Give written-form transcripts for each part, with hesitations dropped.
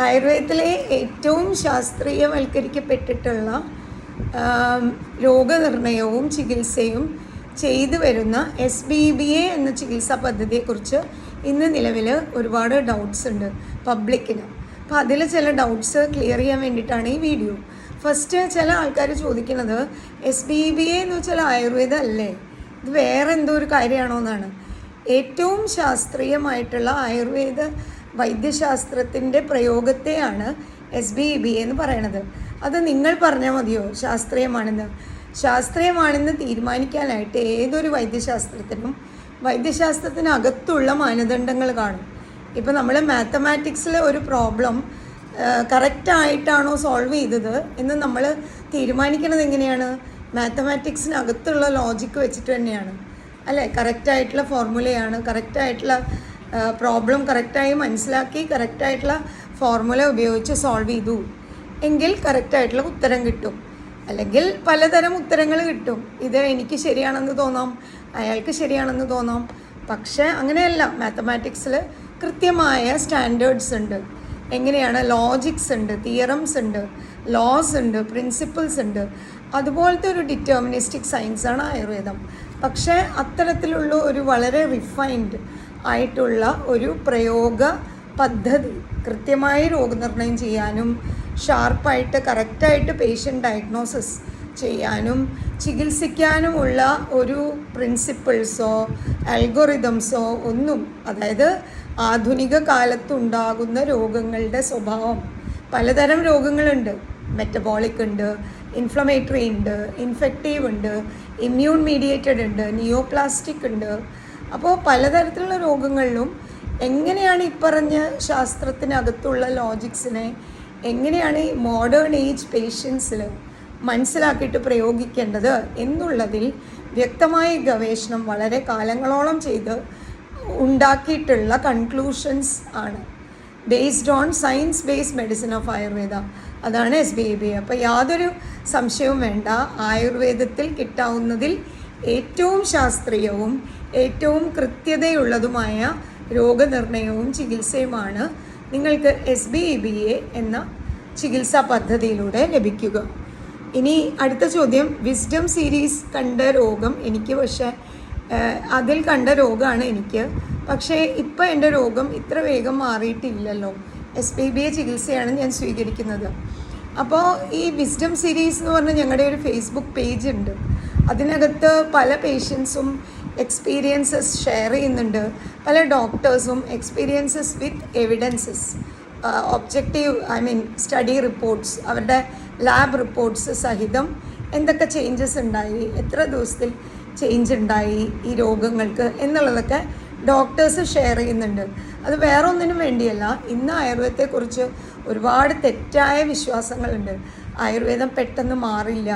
ആയുർവേദത്തിലെ ഏറ്റവും ശാസ്ത്രീയവൽക്കരിക്കപ്പെട്ടിട്ടുള്ള രോഗനിർണയവും ചികിത്സയും ചെയ്തു വരുന്ന SBBA എന്ന ചികിത്സാ പദ്ധതിയെക്കുറിച്ച് ഇന്ന് നിലവിൽ ഒരുപാട് ഡൗട്ട്സ് ഉണ്ട് പബ്ലിക്കിന്. അപ്പോൾ അതിൽ ചില ഡൗട്ട്സ് ക്ലിയർ ചെയ്യാൻ വേണ്ടിയിട്ടാണ് ഈ വീഡിയോ. ഫസ്റ്റ് ചില ആൾക്കാർ ചോദിക്കുന്നത് SBBA എന്ന് വെച്ചാൽ ആയുർവേദം അല്ലേ, ഇത് വേറെ എന്തോ ഒരു കാര്യമാണോ എന്നാണ്. ഏറ്റവും ശാസ്ത്രീയമായിട്ടുള്ള ആയുർവേദ വൈദ്യശാസ്ത്രത്തിൻ്റെ പ്രയോഗത്തെയാണ് SBBA എന്ന് പറയണത്. അത് നിങ്ങൾ പറഞ്ഞാൽ മതിയോ ശാസ്ത്രീയമാണെന്ന്? ശാസ്ത്രീയമാണെന്ന് തീരുമാനിക്കാനായിട്ട് ഏതൊരു വൈദ്യശാസ്ത്രത്തിനകത്തുള്ള മാനദണ്ഡങ്ങൾ കാണും. ഇപ്പോൾ നമ്മൾ മാത്തമാറ്റിക്സിലെ ഒരു പ്രോബ്ലം കറക്റ്റായിട്ടാണോ സോൾവ് ചെയ്തത് എന്ന് നമ്മൾ തീരുമാനിക്കുന്നത് എങ്ങനെയാണ്? മാത്തമാറ്റിക്സിനകത്തുള്ള ലോജിക്ക് വെച്ചിട്ട് തന്നെയാണ് അല്ലേ? കറക്റ്റായിട്ടുള്ള ഫോർമുലയാണ്, കറക്റ്റായിട്ടുള്ള പ്രോബ്ലം കറക്റ്റായി മനസ്സിലാക്കി കറക്റ്റായിട്ടുള്ള ഫോർമുല ഉപയോഗിച്ച് സോൾവ് ചെയ്തു എങ്കിൽ കറക്റ്റായിട്ടുള്ള ഉത്തരം കിട്ടും. അല്ലെങ്കിൽ പലതരം ഉത്തരങ്ങൾ കിട്ടും. ഇത് എനിക്ക് ശരിയാണെന്ന് തോന്നാം, അയാൾക്ക് ശരിയാണെന്ന് തോന്നാം. പക്ഷേ അങ്ങനെയല്ല. മാത്തമാറ്റിക്സിൽ കൃത്യമായ സ്റ്റാൻഡേർഡ്സ് ഉണ്ട്. എങ്ങനെയാണ്? ലോജിക്സ് ഉണ്ട്, തിയറംസ് ഉണ്ട്, ലോസ് ഉണ്ട്, പ്രിൻസിപ്പിൾസ് ഉണ്ട്. അതുപോലത്തെ ഒരു ഡിറ്റർമിനിസ്റ്റിക് സയൻസാണ് ആയുർവേദം. പക്ഷേ അത്തരത്തിലുള്ള ഒരു വളരെ റിഫൈൻഡ് ആയിട്ടുള്ള ഒരു പ്രയോഗ പദ്ധതി കൃത്യമായി രോഗനിർണയം ചെയ്യാനും ഷാർപ്പായിട്ട് കറക്റ്റായിട്ട് പേഷ്യൻ്റ് ഡയഗ്നോസിസ് ചെയ്യാനും ചികിത്സിക്കാനുമുള്ള ഒരു പ്രിൻസിപ്പിൾസോ അൽഗോറിതംസോ ഒന്നും, അതായത് ആധുനിക കാലത്തുണ്ടാകുന്ന രോഗങ്ങളുടെ സ്വഭാവം, പലതരം രോഗങ്ങളുണ്ട്. മെറ്റബോളിക് ഉണ്ട്, ഇൻഫ്ലമേറ്ററി ഉണ്ട്, ഇൻഫെക്റ്റീവ് ഉണ്ട്, ഇമ്മ്യൂൺ മീഡിയേറ്റഡ് ഉണ്ട്, നിയോപ്ലാസ്റ്റിക് ഉണ്ട്. അപ്പോൾ പലതരത്തിലുള്ള രോഗങ്ങളിലും എങ്ങനെയാണ് ഈ പറഞ്ഞ ശാസ്ത്രത്തിനകത്തുള്ള ലോജിക്സിനെ എങ്ങനെയാണ് ഈ മോഡേൺ ഏജ് പേഷ്യൻസിൽ മനസ്സിലാക്കിയിട്ട് പ്രയോഗിക്കേണ്ടത് എന്നുള്ളതിൽ വ്യക്തമായ ഗവേഷണം വളരെ കാലങ്ങളോളം ചെയ്ത് ഉണ്ടാക്കിയിട്ടുള്ള കൺക്ലൂഷൻസ് ആണ്. Based on science based medicine of Ayurveda, അതാണ് SBBA. അപ്പോൾ യാതൊരു സംശയവും വേണ്ട, ആയുർവേദത്തിൽ കിട്ടാവുന്നതിൽ ഏറ്റവും ശാസ്ത്രീയവും ഏറ്റവും കൃത്യതയുള്ളതുമായ രോഗനിർണയവും ചികിത്സയുമാണ് നിങ്ങൾക്ക് SBBA എന്ന ചികിത്സാ പദ്ധതിയിലൂടെ ലഭിക്കുക. ഇനി അടുത്ത ചോദ്യം, വിസ്ഡം സീരീസ് കണ്ട രോഗം എനിക്ക്, പക്ഷേ അതിൽ കണ്ട രോഗമാണ് എനിക്ക്, പക്ഷേ ഇപ്പോൾ എൻ്റെ രോഗം ഇത്ര വേഗം മാറിയിട്ടില്ലല്ലോ, SBBA ചികിത്സയാണ് ഞാൻ സ്വീകരിക്കുന്നത്. അപ്പോൾ ഈ വിസ്ഡം സീരീസ് എന്ന് പറഞ്ഞാൽ ഞങ്ങളുടെ ഒരു ഫേസ്ബുക്ക് പേജ് ഉണ്ട്. അതിനകത്ത് പല പേഷ്യൻസും എക്സ്പീരിയൻസസ് ഷെയർ ചെയ്യുന്നുണ്ട്. പല ഡോക്ടേഴ്സും experiences with evidences, objective study reports, അവരുടെ ലാബ് റിപ്പോർട്ട്സ് സഹിതം എന്തൊക്കെ ചേഞ്ചസ് ഉണ്ടായി, എത്ര ദിവസത്തിൽ ചേഞ്ച് ഉണ്ടായി ഈ രോഗങ്ങൾക്ക് എന്നുള്ളതൊക്കെ ഡോക്ടേഴ്സ് ഷെയർ ചെയ്യുന്നുണ്ട്. അത് വേറെ ഒന്നിനും വേണ്ടിയല്ല. ഇന്ന് ആയുർവേദത്തെക്കുറിച്ച് ഒരുപാട് തെറ്റായ വിശ്വാസങ്ങളുണ്ട്. ആയുർവേദം പെട്ടെന്ന് മാറില്ല,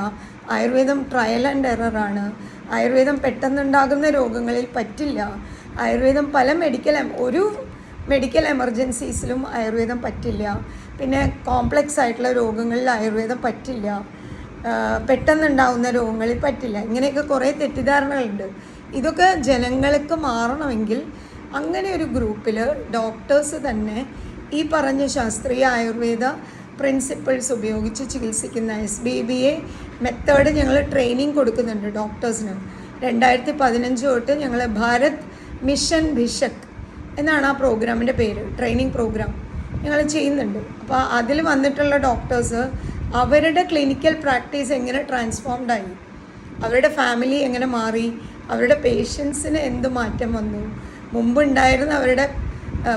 ആയുർവേദം ട്രയൽ ആൻഡ് എററാണ്, ആയുർവേദം പെട്ടെന്നുണ്ടാകുന്ന രോഗങ്ങളിൽ പറ്റില്ല, ആയുർവേദം പല ഒരു മെഡിക്കൽ എമർജൻസീസിലും ആയുർവേദം പറ്റില്ല, പിന്നെ കോംപ്ലക്സ് ആയിട്ടുള്ള രോഗങ്ങളിൽ ആയുർവേദം പറ്റില്ല, പെട്ടെന്നുണ്ടാകുന്ന രോഗങ്ങളിൽ പറ്റില്ല. ഇങ്ങനെയൊക്കെ കുറേ തെറ്റിദ്ധാരണകളുണ്ട്. ഇതൊക്കെ ജനങ്ങൾക്ക് മാറണമെങ്കിൽ അങ്ങനെ ഒരു ഗ്രൂപ്പിൽ ഡോക്ടേഴ്സ് തന്നെ ഈ പറഞ്ഞ ശാസ്ത്രീയ ആയുർവേദ പ്രിൻസിപ്പിൾസ് ഉപയോഗിച്ച് ചികിത്സിക്കുന്ന SBBA മെത്തേഡ് ഞങ്ങൾ ട്രെയിനിങ് കൊടുക്കുന്നുണ്ട് ഡോക്ടേഴ്സിന്. 2015 തൊട്ട് ഞങ്ങൾ ഭാരത് മിഷൻ ഭിഷക് എന്നാണ് ആ പ്രോഗ്രാമിൻ്റെ പേര്, ട്രെയിനിങ് പ്രോഗ്രാം ഞങ്ങൾ ചെയ്യുന്നുണ്ട്. അപ്പോൾ അതിൽ വന്നിട്ടുള്ള ഡോക്ടേഴ്സ് അവരുടെ ക്ലിനിക്കൽ പ്രാക്ടീസ് എങ്ങനെ ട്രാൻസ്ഫോംഡ് ആയി, അവരുടെ ഫാമിലി എങ്ങനെ മാറി, അവരുടെ പേഷ്യൻസിന് എന്ത് മാറ്റം വന്നു, മുമ്പുണ്ടായിരുന്ന അവരുടെ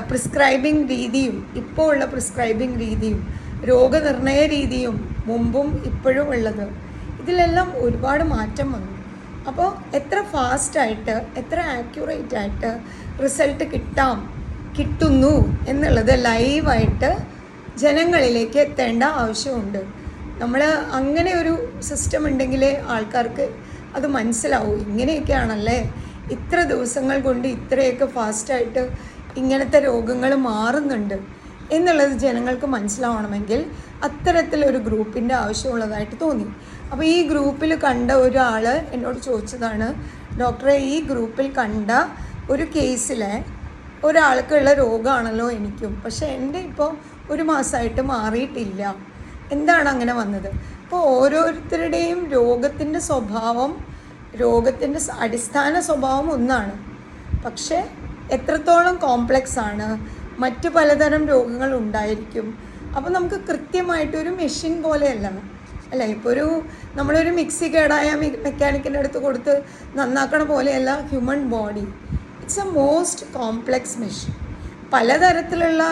പ്രിസ്ക്രൈബിംഗ് രീതിയും ഇപ്പോൾ ഉള്ള പ്രിസ്ക്രൈബിംഗ് രീതിയും രോഗനിർണയ രീതിയും മുമ്പും ഇപ്പോഴും ഉള്ളത്, ഇതിലെല്ലാം ഒരുപാട് മാറ്റം വന്നു. അപ്പോൾ എത്ര ഫാസ്റ്റായിട്ട് എത്ര ആക്യുറേറ്റ് ആയിട്ട് റിസൾട്ട് കിട്ടുന്നു എന്നുള്ളത് ലൈവായിട്ട് ജനങ്ങളിലേക്ക് എത്തേണ്ട ആവശ്യമുണ്ട്. നമ്മൾ അങ്ങനെ ഒരു സിസ്റ്റം ഉണ്ടെങ്കിലേ ആൾക്കാർക്ക് അത് മനസ്സിലാവും. ഇങ്ങനെയൊക്കെയാണല്ലേ, ഇത്ര ദിവസങ്ങൾ കൊണ്ട് ഇത്രയൊക്കെ ഫാസ്റ്റായിട്ട് ഇങ്ങനത്തെ രോഗങ്ങൾ മാറുന്നുണ്ട് എന്നുള്ളത് ജനങ്ങൾക്ക് മനസ്സിലാവണമെങ്കിൽ അത്തരത്തിലൊരു ഗ്രൂപ്പിൻ്റെ ആവശ്യമുള്ളതായിട്ട് തോന്നി. അപ്പോൾ ഈ ഗ്രൂപ്പിൽ കണ്ട ഒരാൾ എന്നോട് ചോദിച്ചതാണ്, ഡോക്ടറെ ഈ ഗ്രൂപ്പിൽ കണ്ട ഒരു കേസിലെ ഒരാൾക്കുള്ള രോഗമാണല്ലോ എനിക്കും, പക്ഷേ എൻ്റെ ഇപ്പോൾ 1 മാസമായിട്ട് മാറിയിട്ടില്ല. എന്താണ് അങ്ങനെ വന്നത്? അപ്പോൾ ഓരോരുത്തരുടെയും രോഗത്തിൻ്റെ സ്വഭാവം, രോഗത്തിൻ്റെ അടിസ്ഥാന സ്വഭാവം ഒന്നാണ്. പക്ഷേ എത്രത്തോളം കോംപ്ലക്സ് ആണ്, മറ്റു പലതരം രോഗങ്ങൾ ഉണ്ടായിരിക്കും. അപ്പോൾ നമുക്ക് കൃത്യമായിട്ടൊരു മെഷീൻ പോലെയല്ല അല്ലേ. ഇപ്പോൾ നമ്മളൊരു മിക്സി കേടായ മെക്കാനിക്കിൻ്റെ അടുത്ത് കൊടുത്ത് നന്നാക്കണ പോലെയല്ല human body. It's A most complex machine. പലതരത്തിലുള്ള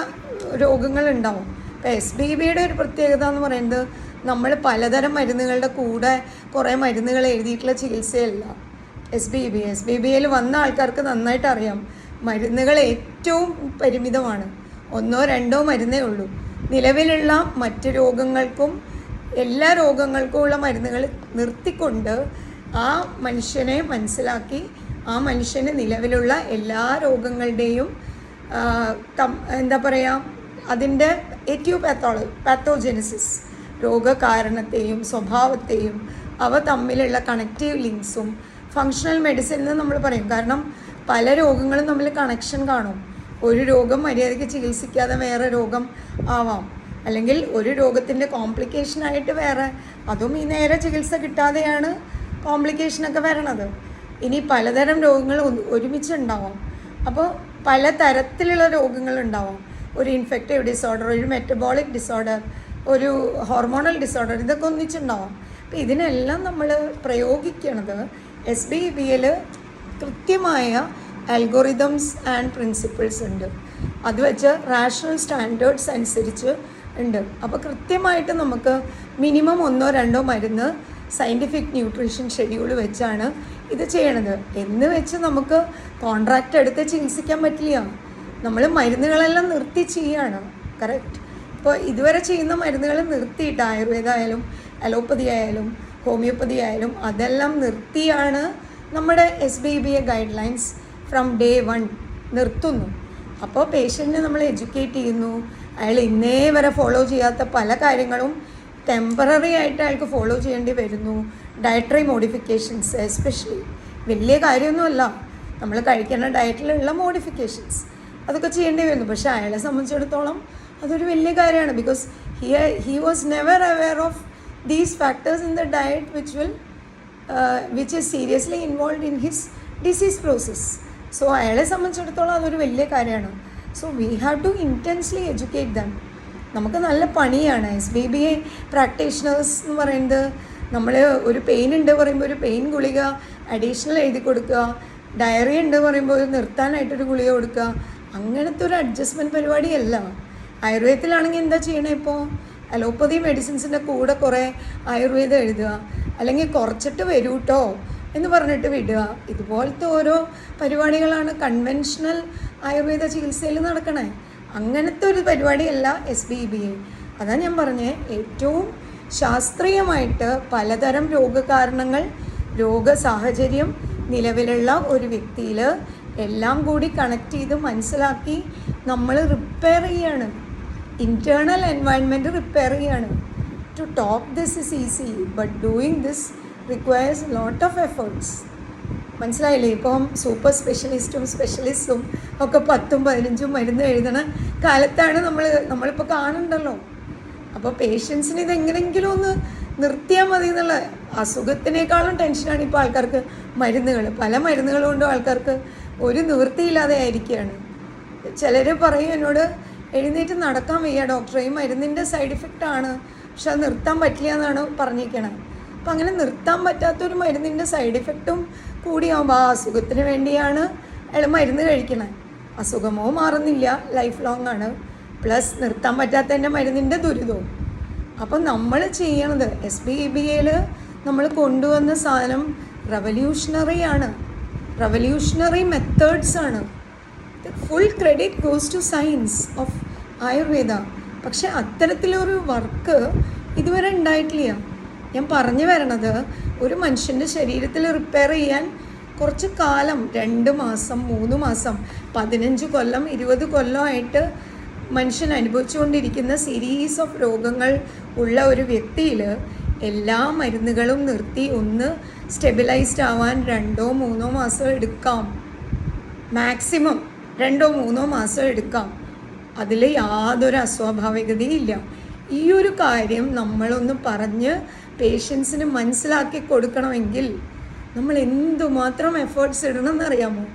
രോഗങ്ങളുണ്ടാവും. ഇപ്പോൾ SBBയുടെ ഒരു പ്രത്യേകത എന്ന് പറയുന്നത്, നമ്മൾ പലതരം മരുന്നുകളുടെ കൂടെ കുറേ മരുന്നുകൾ എഴുതിയിട്ടുള്ള ചികിത്സയല്ല SBBയിൽ വന്ന ആൾക്കാർക്ക് നന്നായിട്ട് അറിയാം. മരുന്നുകൾ ഏറ്റവും പരിമിതമാണ്. 1-2 മരുന്നേ ഉള്ളൂ. നിലവിലുള്ള മറ്റ് രോഗങ്ങൾക്കും എല്ലാ രോഗങ്ങൾക്കും ഉള്ള മരുന്നുകൾ നിർത്തിക്കൊണ്ട് ആ മനുഷ്യനെ മനസ്സിലാക്കി ആ മനുഷ്യന് നിലവിലുള്ള എല്ലാ രോഗങ്ങളുടെയും എന്താ പറയുക, അതിൻ്റെ പാത്തോജെനിസിസ്, രോഗകാരണത്തെയും സ്വഭാവത്തെയും അവ തമ്മിലുള്ള കണക്റ്റീവ് ലിങ്ക്സും ഫങ്ഷണൽ മെഡിസിൻ എന്ന് നമ്മൾ പറയും. കാരണം പല രോഗങ്ങളും തമ്മിൽ കണക്ഷൻ കാണും. ഒരു രോഗം മര്യാദയ്ക്ക് ചികിത്സിക്കാതെ വേറെ രോഗം ആവാം, അല്ലെങ്കിൽ ഒരു രോഗത്തിൻ്റെ കോംപ്ലിക്കേഷനായിട്ട് വേറെ, അതും ഈ നേരെ ചികിത്സ കിട്ടാതെയാണ് കോംപ്ലിക്കേഷനൊക്കെ വരണത്. ഇനി പലതരം രോഗങ്ങൾ ഒരുമിച്ചുണ്ടാവാം. അപ്പോൾ പല തരത്തിലുള്ള രോഗങ്ങളുണ്ടാവാം. ഒരു ഇൻഫെക്റ്റീവ് ഡിസോർഡർ, ഒരു മെറ്റബോളിക് ഡിസോർഡർ, ഒരു ഹോർമോണൽ ഡിസോർഡർ, ഇതൊക്കെ ഒന്നിച്ചുണ്ടാവാം. അപ്പോൾ ഇതിനെല്ലാം നമ്മൾ പ്രയോഗിക്കണത് SBBയിൽ കൃത്യമായ അൽഗോറിതംസ് ആൻഡ് പ്രിൻസിപ്പിൾസ് ഉണ്ട്. അത് വെച്ച് റാഷണൽ സ്റ്റാൻഡേർഡ്സ് അനുസരിച്ച് ഉണ്ട്. അപ്പോൾ കൃത്യമായിട്ട് നമുക്ക് മിനിമം 1-2 മരുന്ന് സയൻറ്റിഫിക് ന്യൂട്രീഷൻ ഷെഡ്യൂൾ വെച്ചാണ് ഇത് ചെയ്യണത്. എന്ന് വെച്ച് നമുക്ക് കോൺട്രാക്റ്റ് എടുത്ത് ചികിത്സിക്കാൻ പറ്റില്ല. നമ്മൾ മരുന്നുകളെല്ലാം നിർത്തി ചെയ്യാണ്. കറക്റ്റ്. ഇപ്പോൾ ഇതുവരെ ചെയ്യുന്ന മരുന്നുകൾ നിർത്തിയിട്ട് ആയുർവേദ ആയാലും അലോപ്പതി ആയാലും ഹോമിയോപ്പതി ആയാലും അതെല്ലാം നിർത്തിയാണ് നമ്മുടെ SBBA guide lines from day 1 നിർത്തുന്നു. അപ്പോൾ പേഷ്യൻറ്റിനെ നമ്മൾ എഡ്യൂക്കേറ്റ് ചെയ്യുന്നു. അയാൾ ഇന്നേ വരെ ഫോളോ ചെയ്യാത്ത പല കാര്യങ്ങളും ടെമ്പററി ആയിട്ട് അയാൾക്ക് ഫോളോ ചെയ്യേണ്ടി വരുന്നു. ഡയറ്ററി മോഡിഫിക്കേഷൻസ് എസ്പെഷ്യലി വലിയ കാര്യമൊന്നുമല്ല, നമ്മൾ കഴിക്കുന്ന ഡയറ്റിലുള്ള മോഡിഫിക്കേഷൻസ് അതൊക്കെ ചെയ്യേണ്ടി വരുന്നു. പക്ഷേ അയാളെ സംബന്ധിച്ചിടത്തോളം അതൊരു വലിയ കാര്യമാണ്. Because he was never aware of these factors in the diet which is seriously involve in his disease process. So അയാളെ സംബന്ധിച്ചിടത്തോളം അതൊരു വലിയ കാര്യമാണ്. So we have to intensely educate them. നമുക്ക് നല്ല പണിയാണ്. SBBA പ്രാക്ടീഷണേഴ്സ് എന്ന് പറയുന്നത്, നമ്മൾ ഒരു പെയിൻ ഉണ്ട് പറയുമ്പോൾ ഒരു പെയിൻ ഗുളിക അഡീഷണൽ എഴുതി കൊടുക്കുക, ഡയറി ഉണ്ട് പറയുമ്പോൾ നിർത്താനായിട്ടൊരു ഗുളിക കൊടുക്കുക, അങ്ങനത്തെ ഒരു അഡ്ജസ്റ്റ്മെൻറ്റ് പരിപാടിയല്ല. ആയുർവേദത്തിലാണെങ്കിൽ എന്താ ചെയ്യണേ? ഇപ്പോൾ അലോപ്പതി മെഡിസിൻസിൻ്റെ കൂടെ കുറേ ആയുർവേദം എഴുതുക, അല്ലെങ്കിൽ കുറച്ചിട്ട് വരൂ കേട്ടോ എന്ന് പറഞ്ഞിട്ട് വിടുക. ഇതുപോലത്തെ ഓരോ പരിപാടികളാണ് കൺവെൻഷണൽ ആയുർവേദ ചികിത്സയിൽ നടക്കണേ. അങ്ങനത്തെ ഒരു പരിപാടിയല്ല SBBA. അതാണ് ഞാൻ പറഞ്ഞത്, ഏറ്റവും ശാസ്ത്രീയമായിട്ട് പലതരം രോഗകാരണങ്ങൾ, രോഗസാഹചര്യം നിലവിലുള്ള ഒരു വ്യക്തിയിൽ എല്ലാം കൂടി കണക്ട് ചെയ്ത് മനസ്സിലാക്കി നമ്മൾ റിപ്പയർ ചെയ്യാണ്. ഇൻറ്റേർണൽ എൻവയൺമെൻറ്റ് റിപ്പയർ ചെയ്യാണ്. To talk this is easy, but doing this requires lot of efforts. മനസ്സിലായില്ലേ? ഇപ്പം സൂപ്പർ സ്പെഷ്യലിസ്റ്റും ഒക്കെ 10-15 മരുന്ന് എഴുതണ കാലത്താണ് നമ്മളിപ്പോൾ കാണുന്നുണ്ടല്ലോ. അപ്പോൾ പേഷ്യൻസിന് ഇതെങ്ങനെങ്കിലും ഒന്ന് നിർത്തിയാൽ മതി എന്നുള്ള അസുഖത്തിനേക്കാളും ടെൻഷനാണ് ഇപ്പോൾ ആൾക്കാർക്ക്. പല മരുന്നുകൾ കൊണ്ടും ആൾക്കാർക്ക് ഒരു നിവൃത്തിയില്ലാതെ ആയിരിക്കുകയാണ്. ചിലർ പറയും എന്നോട്, എഴുന്നേറ്റ് നടക്കാൻ വയ്യ ഡോക്ടറെ, ഈ മരുന്നിൻ്റെ സൈഡ് ഇഫക്റ്റാണ്, പക്ഷെ അത് നിർത്താൻ പറ്റില്ല എന്നാണ് പറഞ്ഞിരിക്കണത്. അപ്പം അങ്ങനെ നിർത്താൻ പറ്റാത്തൊരു മരുന്നിൻ്റെ സൈഡ് ഇഫക്റ്റും കൂടിയാകുമ്പോൾ ആ അസുഖത്തിന് വേണ്ടിയാണ് അയാൾ മരുന്ന് കഴിക്കണത്. അസുഖമോ മാറുന്നില്ല, ലൈഫ് ലോങ് ആണ്, പ്ലസ് നിർത്താൻ പറ്റാത്തതിൻ്റെ മരുന്നിൻ്റെ ദുരിതവും. അപ്പം നമ്മൾ ചെയ്യണത് SBBAയിൽ നമ്മൾ കൊണ്ടുവന്ന സാധനം റവല്യൂഷണറി മെത്തേഡ്സ് ആണ്. Full credit goes two science of Ayurveda. പക്ഷെ അത്തരത്തിലൊരു വർക്ക് ഇതുവരെ ഉണ്ടായിട്ടില്ല. ഞാൻ പറഞ്ഞു വരണത്, ഒരു മനുഷ്യൻ്റെ ശരീരത്തിൽ റിപ്പയർ ചെയ്യാൻ കുറച്ച് കാലം, 2 മാസം 3 മാസം 15 കൊല്ലം 20 കൊല്ലമായിട്ട് മനുഷ്യൻ അനുഭവിച്ചുകൊണ്ടിരിക്കുന്ന സീരീസ് ഓഫ് രോഗങ്ങൾ ഉള്ള ഒരു വ്യക്തിയിൽ എല്ലാ മരുന്നുകളും നിർത്തി ഒന്ന് സ്റ്റെബിലൈസ്ഡ് ആവാൻ 2-3 മാസം എടുക്കാം. മാക്സിമം 2-3 മാസം എടുക്കാം. അതിൽ യാതൊരു അസ്വാഭാവികതയും ഇല്ല. ഈ ഒരു കാര്യം നമ്മളൊന്ന് പറഞ്ഞ് പേഷ്യൻസിന് മനസ്സിലാക്കി കൊടുക്കണമെങ്കിൽ നമ്മൾ എന്തുമാത്രം എഫേർട്സ് ഇടണമെന്നറിയാമോ?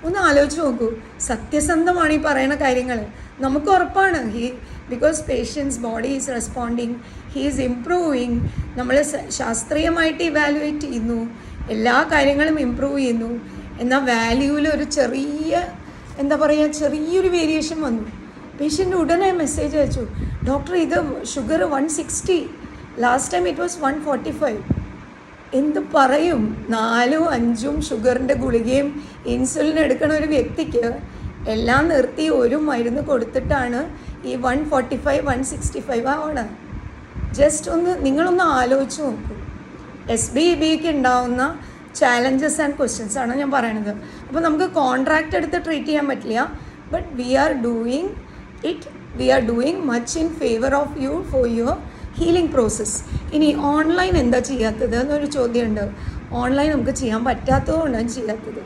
ഒന്ന് ആലോചിച്ച് നോക്കൂ. സത്യസന്ധമാണ് ഈ പറയുന്ന കാര്യങ്ങൾ. നമുക്ക് ഉറപ്പാണ് because patient's body is responding, he is improving. നമ്മൾ ശാസ്ത്രീയമായിട്ട് ഇവാലുവേറ്റ് ചെയ്യുന്നു, എല്ലാ കാര്യങ്ങളും ഇമ്പ്രൂവ് ചെയ്യുന്നു. എന്നാൽ വാല്യൂവിൽ ഒരു ചെറിയൊരു വേരിയേഷൻ വന്നു. പേഷ്യൻ്റ് ഉടനെ മെസ്സേജ് അയച്ചു, ഡോക്ടർ ഇത് sugar 160, last time it was 145. എന്ത് പറയും? 4ഉം 5ഉം ഷുഗറിൻ്റെ ഗുളികയും ഇൻസുലിൻ എടുക്കണ ഒരു വ്യക്തിക്ക് എല്ലാം നിർത്തി ഒരു മരുന്ന് കൊടുത്തിട്ടാണ് ഈ 145 165 ആവണം. നിങ്ങളൊന്ന് ആലോചിച്ച് നോക്കൂ. SBEBക്ക് ഉണ്ടാവുന്ന ചാലഞ്ചസ് ആൻഡ് ക്വസ്റ്റ്യൻസ് ആണ് ഞാൻ പറയണത്. അപ്പോൾ നമുക്ക് കോൺട്രാക്റ്റ് എടുത്ത് ട്രീറ്റ് ചെയ്യാൻ പറ്റില്ല, but we are doing much in favour of you for your healing process. ഇനി ഓൺലൈൻ എന്താ ചെയ്യാത്തത് എന്നൊരു ചോദ്യമുണ്ട്. ഓൺലൈൻ നമുക്ക് ചെയ്യാൻ പറ്റാത്തതുകൊണ്ടാണ് ചെയ്യാത്തത്.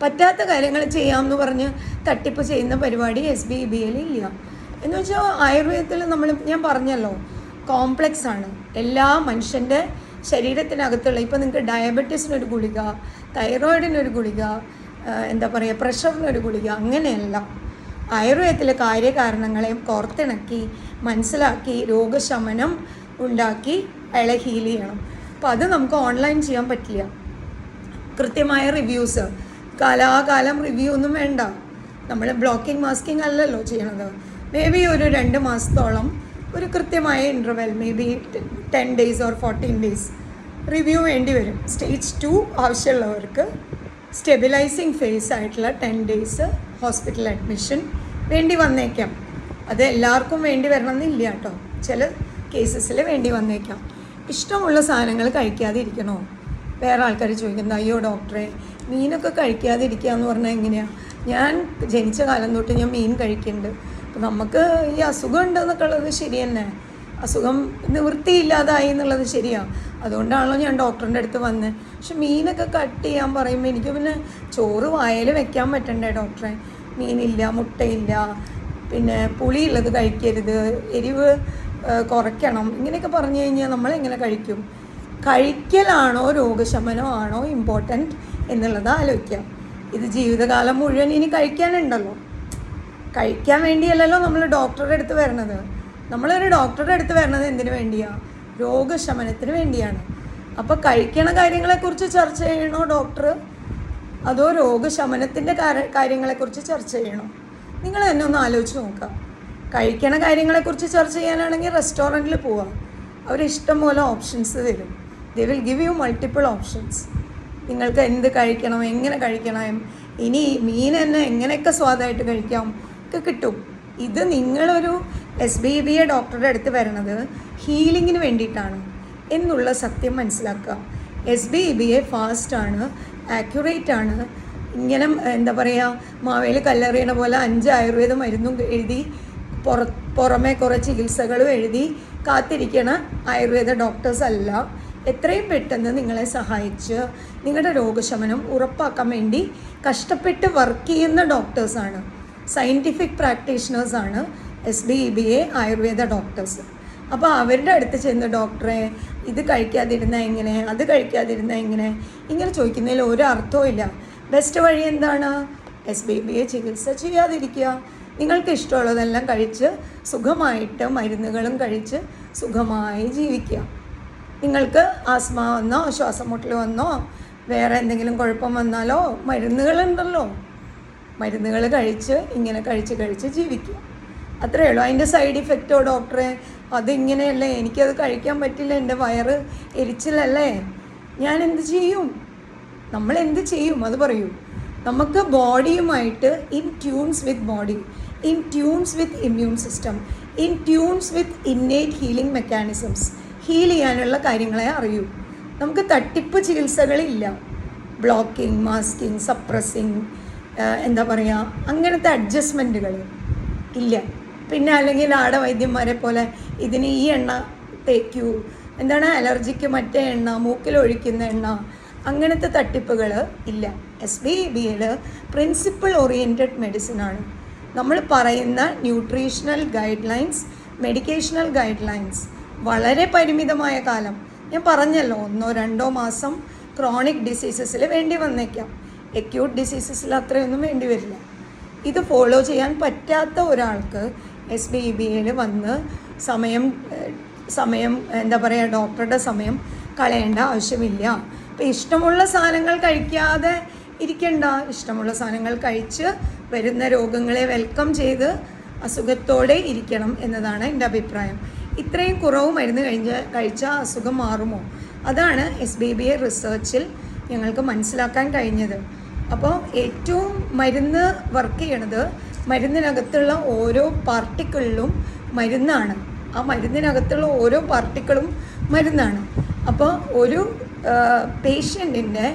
പറ്റാത്ത കാര്യങ്ങൾ ചെയ്യാമെന്ന് പറഞ്ഞ് തട്ടിപ്പ് ചെയ്യുന്ന പരിപാടി SBEBയിൽ ഇല്ല. എന്ന് വെച്ചാൽ ആയുർവേദത്തിൽ ഞാൻ പറഞ്ഞല്ലോ, കോംപ്ലക്സ് ആണ്. എല്ലാ മനുഷ്യൻ്റെ ശരീരത്തിനകത്തുള്ള, ഇപ്പോൾ നിങ്ങൾക്ക് ഡയബറ്റീസിനൊരു ഗുളിക, തൈറോയിഡിനൊരു ഗുളിക, പ്രഷറിനൊരു ഗുളിക, അങ്ങനെയല്ല. ആയുർവേദത്തിലെ കാര്യകാരണങ്ങളെ കോർത്തിണക്കി മനസ്സിലാക്കി രോഗശമനം ഉണ്ടാക്കി അയാളെ ഹീൽ ചെയ്യണം. അപ്പോൾ അത് നമുക്ക് ഓൺലൈൻ ചെയ്യാൻ പറ്റില്ല. കൃത്യമായ റിവ്യൂസ്, കാലാകാലം റിവ്യൂ ഒന്നും വേണ്ട. നമ്മൾ ബ്ലോക്കിംഗ് മാസ്കിംഗ് അല്ലല്ലോ ചെയ്യണത്. മേ ബി ഒരു 2 മാസത്തോളം ഒരു കൃത്യമായ interval, may be 10 days or 14 days review വേണ്ടി വരും. സ്റ്റേജ് 2 ആവശ്യമുള്ളവർക്ക് സ്റ്റെബിലൈസിങ് ഫേസ് ആയിട്ടുള്ള 10 days ഹോസ്പിറ്റൽ അഡ്മിഷൻ വേണ്ടി വന്നേക്കാം. അത് എല്ലാവർക്കും വേണ്ടി വരണമെന്നില്ല കേട്ടോ, ചില കേസസിൽ വേണ്ടി വന്നേക്കാം. ഇഷ്ടമുള്ള സാധനങ്ങൾ കഴിക്കാതിരിക്കണോ? വേറെ ആൾക്കാർ ചോദിക്കുന്നത്, അയ്യോ ഡോക്ടറെ മീനൊക്കെ കഴിക്കാതിരിക്കുക എന്ന് പറഞ്ഞാൽ എങ്ങനെയാണ്? ഞാൻ ജനിച്ച കാലം തൊട്ട് ഞാൻ മീൻ കഴിക്കുന്നുണ്ട്. അപ്പോൾ നമുക്ക് ഈ അസുഖം ഉണ്ടെന്നൊക്കെ ഉള്ളത് ശരി തന്നെ, അസുഖം നിവൃത്തിയില്ലാതായി എന്നുള്ളത് ശരിയാണ്. അതുകൊണ്ടാണല്ലോ ഞാൻ ഡോക്ടറിൻ്റെ അടുത്ത് വന്നത്. പക്ഷെ മീനൊക്കെ കട്ട് ചെയ്യാൻ പറയുമ്പോൾ എനിക്ക് പിന്നെ ചോറ് വായിൽ വെക്കാൻ പറ്റണ്ടേ ഡോക്ടറെ? മീനില്ല, മുട്ടയില്ല, പിന്നെ പുളിയുള്ളത് കഴിക്കരുത്, എരിവ് കുറയ്ക്കണം, ഇങ്ങനെയൊക്കെ പറഞ്ഞു കഴിഞ്ഞാൽ നമ്മളെങ്ങനെ കഴിക്കും? കഴിക്കലാണോ രോഗശമനമാണോ ഇമ്പോർട്ടൻറ്റ് എന്നുള്ളത് ആലോചിക്കാം. ഇത് ജീവിതകാലം മുഴുവൻ ഇനി കഴിക്കാനുണ്ടല്ലോ. കഴിക്കാൻ വേണ്ടിയല്ലല്ലോ നമ്മൾ ഡോക്ടറുടെ അടുത്ത് വരണത്. നമ്മളൊരു ഡോക്ടറുടെ അടുത്ത് വരണത് എന്തിനു വേണ്ടിയാണ്? രോഗശമനത്തിന് വേണ്ടിയാണ്. അപ്പോൾ കഴിക്കണ കാര്യങ്ങളെക്കുറിച്ച് ചർച്ച ചെയ്യണോ ഡോക്ടർ, അതോ രോഗശമനത്തിൻ്റെ കാര്യങ്ങളെക്കുറിച്ച് ചർച്ച ചെയ്യണോ? നിങ്ങൾ തന്നെ ഒന്ന് ആലോചിച്ച് നോക്കുക. കഴിക്കണ കാര്യങ്ങളെക്കുറിച്ച് ചർച്ച ചെയ്യാനാണെങ്കിൽ റെസ്റ്റോറൻറ്റിൽ പോവാം, അവരിഷ്ടം പോലെ ഓപ്ഷൻസ് തരും. They will give you multiple options. നിങ്ങൾക്ക് എന്ത് കഴിക്കണം, എങ്ങനെ കഴിക്കണം, ഇനി മീൻ തന്നെ എങ്ങനെയൊക്കെ സ്വാദായിട്ട് കഴിക്കാം ഒക്കെ കിട്ടും. ഇത് നിങ്ങളൊരു SBEBA ഡോക്ടറുടെ അടുത്ത് വരണത് ഹീലിങ്ങിന് വേണ്ടിയിട്ടാണ് എന്നുള്ള സത്യം മനസ്സിലാക്കുക. SBEBA ഫാസ്റ്റാണ്, ആക്യുറേറ്റ് ആണ്. ഇങ്ങനെ മാവേലി കല്ലെറിയണ പോലെ 5 ആയുർവേദ മരുന്നും എഴുതി പുറമെ കുറേ ചികിത്സകളും എഴുതി കാത്തിരിക്കണ ആയുർവേദ ഡോക്ടേഴ്സ് അല്ല. എത്രയും പെട്ടെന്ന് നിങ്ങളെ സഹായിച്ച് നിങ്ങളുടെ രോഗശമനം ഉറപ്പാക്കാൻ വേണ്ടി കഷ്ടപ്പെട്ട് വർക്ക് ചെയ്യുന്ന ഡോക്ടേഴ്സാണ്, സയൻറ്റിഫിക് പ്രാക്ടീഷണേഴ്സാണ് SBEBA ആയുർവേദ ഡോക്ടേഴ്സ്. അപ്പോൾ അവരുടെ അടുത്ത് ചെന്ന് ഡോക്ടറെ ഇത് കഴിക്കാതിരുന്ന എങ്ങനെ, അത് കഴിക്കാതിരുന്ന എങ്ങനെ, ഇങ്ങനെ ചോദിക്കുന്നതിൽ ഒരു അർത്ഥവും ഇല്ല. ബെസ്റ്റ് വഴി എന്താണ്? SBEBA ചികിത്സ ചെയ്യാതിരിക്കുക. നിങ്ങൾക്ക് ഇഷ്ടമുള്ളതെല്ലാം കഴിച്ച് സുഖമായിട്ട് മരുന്നുകളും കഴിച്ച് സുഖമായി ജീവിക്കുക. നിങ്ങൾക്ക് ആസ്മ വന്നോ, ശ്വാസം മുട്ടൽ വന്നോ, വേറെ എന്തെങ്കിലും കുഴപ്പം വന്നാലോ മരുന്നുകളുണ്ടല്ലോ, മരുന്നുകൾ കഴിച്ച് ഇങ്ങനെ കഴിച്ച് ജീവിക്കുക. അത്രയേ ഉള്ളൂ. അതിൻ്റെ സൈഡ് ഇഫക്റ്റോ ഡോക്ടറെ അതിങ്ങനെയല്ലേ, എനിക്കത് കഴിക്കാൻ പറ്റില്ല, എൻ്റെ വയറ് എരിച്ചിലല്ലേ, ഞാൻ എന്ത് ചെയ്യും? നമ്മൾ എന്ത് ചെയ്യും അത് പറയൂ. നമുക്ക് ബോഡിയുമായിട്ട് in tunes with body, in tunes with immune system, in tunes with innate healing mechanisms, heal ചെയ്യാനുള്ള കാര്യങ്ങളെ അറിയൂ. നമുക്ക് തട്ടിപ്പ് ചികിത്സകളില്ല. ബ്ലോക്കിംഗ്, മാസ്കിങ്, സപ്രസിങ്, അങ്ങനത്തെ അഡ്ജസ്റ്റ്മെൻറ്റുകൾ ഇല്ല. പിന്നെ അല്ലെങ്കിൽ ആടവൈദ്യന്മാരെ പോലെ ഇതിന് ഈ എണ്ണ തേക്കൂ, അലർജിക്ക് മറ്റേ എണ്ണ, മൂക്കിലൊഴിക്കുന്ന എണ്ണ, അങ്ങനത്തെ തട്ടിപ്പുകൾ ഇല്ല. SBEBയിൽ പ്രിൻസിപ്പിൾ ഓറിയൻറ്റഡ് മെഡിസിനാണ്. നമ്മൾ പറയുന്ന nutritional guide lines, medicational guide lines വളരെ പരിമിതമായ കാലം, ഞാൻ പറഞ്ഞല്ലോ 1-2 മാസം ക്രോണിക് ഡിസീസസിൽ വേണ്ടി വന്നേക്കാം, എക്യൂട്ട് ഡിസീസസിൽ അത്രയൊന്നും വേണ്ടി വരില്ല. ഇത് ഫോളോ ചെയ്യാൻ പറ്റാത്ത ഒരാൾക്ക് SBEBA വന്ന് സമയം എന്താ പറയുക, ഡോക്ടറുടെ സമയം കളയേണ്ട ആവശ്യമില്ല. അപ്പോൾ ഇഷ്ടമുള്ള സാധനങ്ങൾ കഴിക്കാതെ ഇരിക്കണ്ട, ഇഷ്ടമുള്ള സാധനങ്ങൾ കഴിച്ച് വരുന്ന രോഗങ്ങളെ വെൽക്കം ചെയ്ത് അസുഖത്തോടെ ഇരിക്കണം എന്നതാണ് എൻ്റെ അഭിപ്രായം. ഇത്രയും കുറവ് മരുന്ന് കഴിച്ചാൽ അസുഖം മാറുമോ? അതാണ് SBEBA റിസർച്ചിൽ ഞങ്ങൾക്ക് മനസ്സിലാക്കാൻ കഴിഞ്ഞത്. അപ്പോൾ ഏറ്റവും മരുന്ന് വർക്ക് ചെയ്യണത് മരുന്നിനകത്തുള്ള ഓരോ പാർട്ടിക്കിളിലും മരുന്നാണ്. ആ മരുന്നിനകത്തുള്ള ഓരോ പാർട്ടിക്കിളും മരുന്നാണ്. അപ്പോൾ ഒരു പേഷ്യൻറ്റിൻ്റെ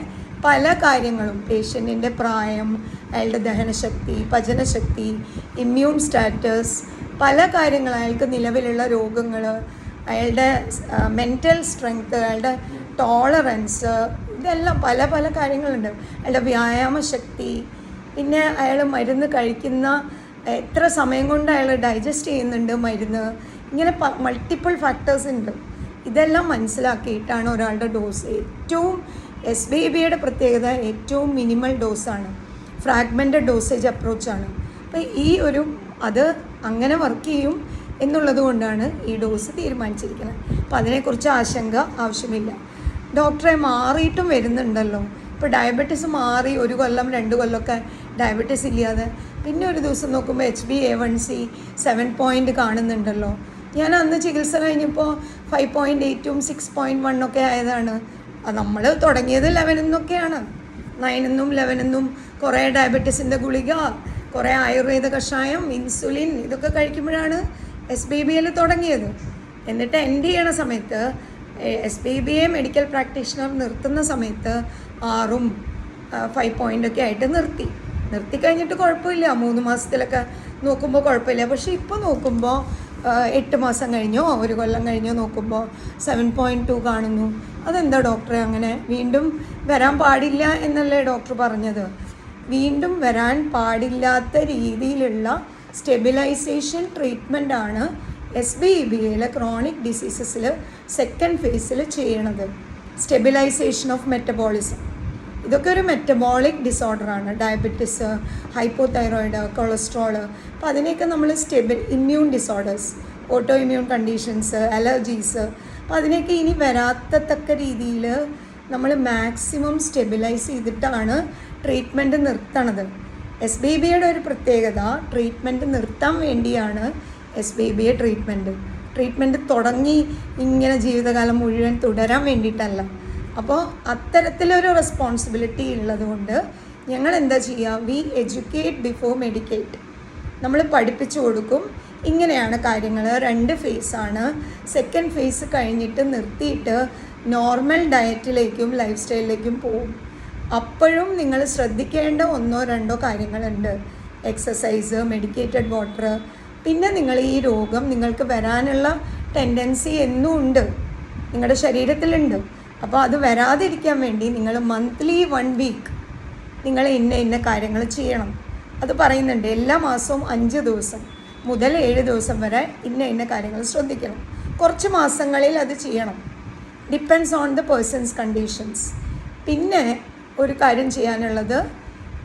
പല കാര്യങ്ങളും, പേഷ്യൻറ്റിൻ്റെ പ്രായം, അയാളുടെ ദഹനശക്തി, പചനശക്തി, ഇമ്മ്യൂൺ സ്റ്റാറ്റസ്, പല കാര്യങ്ങൾ, അയാൾക്ക് നിലവിലുള്ള രോഗങ്ങൾ, അയാളുടെ മെൻ്റൽ സ്ട്രെങ്ത്, അയാളുടെ ടോളറൻസ്, ഇതെല്ലാം പല പല കാര്യങ്ങളുണ്ട്. അയാളുടെ വ്യായാമശക്തി, പിന്നെ അയാൾ മരുന്ന് കഴിക്കുന്ന എത്ര സമയം കൊണ്ട് അയാൾ ഡൈജസ്റ്റ് ചെയ്യുന്നുണ്ട് മരുന്ന്, ഇങ്ങനെ മൾട്ടിപ്പിൾ ഫാക്ടേഴ്സ് ഉണ്ട്. ഇതെല്ലാം മനസ്സിലാക്കിയിട്ടാണ് ഒരാളുടെ ഡോസ്. ഏറ്റവും SBEBA പ്രത്യേകത ഏറ്റവും മിനിമൽ ഡോസാണ്, ഫ്രാഗ്മെൻറ്റഡ് ഡോസേജ് അപ്രോച്ചാണ്. അപ്പോൾ അത് അങ്ങനെ വർക്ക് ചെയ്യും എന്നുള്ളത് കൊണ്ടാണ് ഈ ഡോസ് തീരുമാനിച്ചിരിക്കുന്നത്. അപ്പോൾ അതിനെക്കുറിച്ച് ആശങ്ക ആവശ്യമില്ല. ഡോക്ടറെ മാറിയിട്ടും വരുന്നുണ്ടല്ലോ. ഇപ്പോൾ ഡയബറ്റീസ് മാറി 1 കൊല്ലം 2 കൊല്ലമൊക്കെ ഡയബറ്റീസ് ഇല്ലാതെ പിന്നെ ഒരു ദിവസം നോക്കുമ്പോൾ HbA1c 7 പോയിൻ്റ് കാണുന്നുണ്ടല്ലോ. ഞാൻ അന്ന് ചികിത്സ കഴിഞ്ഞപ്പോൾ 5.8ഉം 6.1 ഒക്കെ ആയതാണ്. നമ്മൾ തുടങ്ങിയത് 11 എന്നൊക്കെയാണ്, 9 11 കുറേ ഡയബറ്റീസിൻ്റെ ഗുളിക, കുറേ ആയുർവേദ കഷായം, ഇൻസുലിൻ, ഇതൊക്കെ കഴിക്കുമ്പോഴാണ് SBEBA തുടങ്ങിയത്. എന്നിട്ട് എൻഡ് ചെയ്യണ സമയത്ത് SBEBA മെഡിക്കൽ പ്രാക്ടീഷണർ നിർത്തുന്ന സമയത്ത് 6ഉം 5 പോയിൻ്റൊക്കെ ആയിട്ട് നിർത്തി കഴിഞ്ഞിട്ട് കുഴപ്പമില്ല, 3 മാസത്തിലൊക്കെ നോക്കുമ്പോൾ കുഴപ്പമില്ല. പക്ഷേ ഇപ്പോൾ നോക്കുമ്പോൾ 8 മാസം കഴിഞ്ഞോ 1 കൊല്ലം കഴിഞ്ഞോ നോക്കുമ്പോൾ 7.2 കാണുന്നു. അതെന്താ ഡോക്ടറെ അങ്ങനെ? വീണ്ടും വരാൻ പാടില്ല എന്നല്ലേ ഡോക്ടർ പറഞ്ഞത്? വീണ്ടും വരാൻ പാടില്ലാത്ത രീതിയിലുള്ള സ്റ്റെബിലൈസേഷൻ ട്രീറ്റ്മെൻറ്റാണ് SBEBA ക്രോണിക് ഡിസീസസിൽ സെക്കൻഡ് ഫേസിൽ ചെയ്യണത്. Stabilization of metabolism. ഇതൊക്കെ ഒരു മെറ്റബോളിക് ഡിസോർഡറാണ്. Diabetes, hypothyroid, cholesterol. അപ്പോൾ അതിനെയൊക്കെ നമ്മൾ immune disorders, auto immune conditions, allergies, അപ്പോൾ അതിനെയൊക്കെ ഇനി വരാത്തക്ക രീതിയിൽ നമ്മൾ മാക്സിമം സ്റ്റെബിലൈസ് ചെയ്തിട്ടാണ് ട്രീറ്റ്മെൻറ്റ് നിർത്തണത്. SBEBA ഒരു പ്രത്യേകത, ട്രീറ്റ്മെൻറ്റ് നിർത്താൻ വേണ്ടിയാണ് SBEBA ട്രീറ്റ്മെൻറ്റ് തുടങ്ങി ഇങ്ങനെ ജീവിതകാലം മുഴുവൻ തുടരാൻ വേണ്ടിയിട്ടല്ല. അപ്പോൾ അത്തരത്തിലൊരു റെസ്പോൺസിബിലിറ്റി ഉള്ളതുകൊണ്ട് ഞങ്ങൾ എന്താ ചെയ്യുക, വി എഡ്യൂക്കേറ്റ് ബിഫോർ മെഡിക്കേറ്റ്. നമ്മൾ പഠിപ്പിച്ചു കൊടുക്കും, ഇങ്ങനെയാണ് കാര്യങ്ങൾ. 2 ഫേസാണ്. സെക്കൻഡ് ഫേസ് കഴിഞ്ഞിട്ട് നിർത്തിയിട്ട് നോർമൽ ഡയറ്റിലേക്കും ലൈഫ് സ്റ്റൈലിലേക്കും പോകും. അപ്പോഴും നിങ്ങൾ ശ്രദ്ധിക്കേണ്ട 1-2 കാര്യങ്ങളുണ്ട്. Exercise, medicated water. പിന്നെ നിങ്ങൾ ഈ രോഗം നിങ്ങൾക്ക് വരാനുള്ള ടെൻഡൻസി എന്നും ഉണ്ട്, നിങ്ങളുടെ ശരീരത്തിലുണ്ട്. അപ്പോൾ അത് വരാതിരിക്കാൻ വേണ്ടി നിങ്ങൾ മന്ത്ലി 1 വീക്ക് നിങ്ങൾ ഇന്ന കാര്യങ്ങൾ ചെയ്യണം. അത് പറയുന്നുണ്ട്. എല്ലാ മാസവും 5 ദിവസം മുതൽ 7 ദിവസം വരെ ഇന്ന കാര്യങ്ങൾ ശ്രദ്ധിക്കണം. കുറച്ച് മാസങ്ങളിൽ അത് ചെയ്യണം. Depends on the person's conditions. പിന്നെ ഒരു കാര്യം ചെയ്യാനുള്ളത്,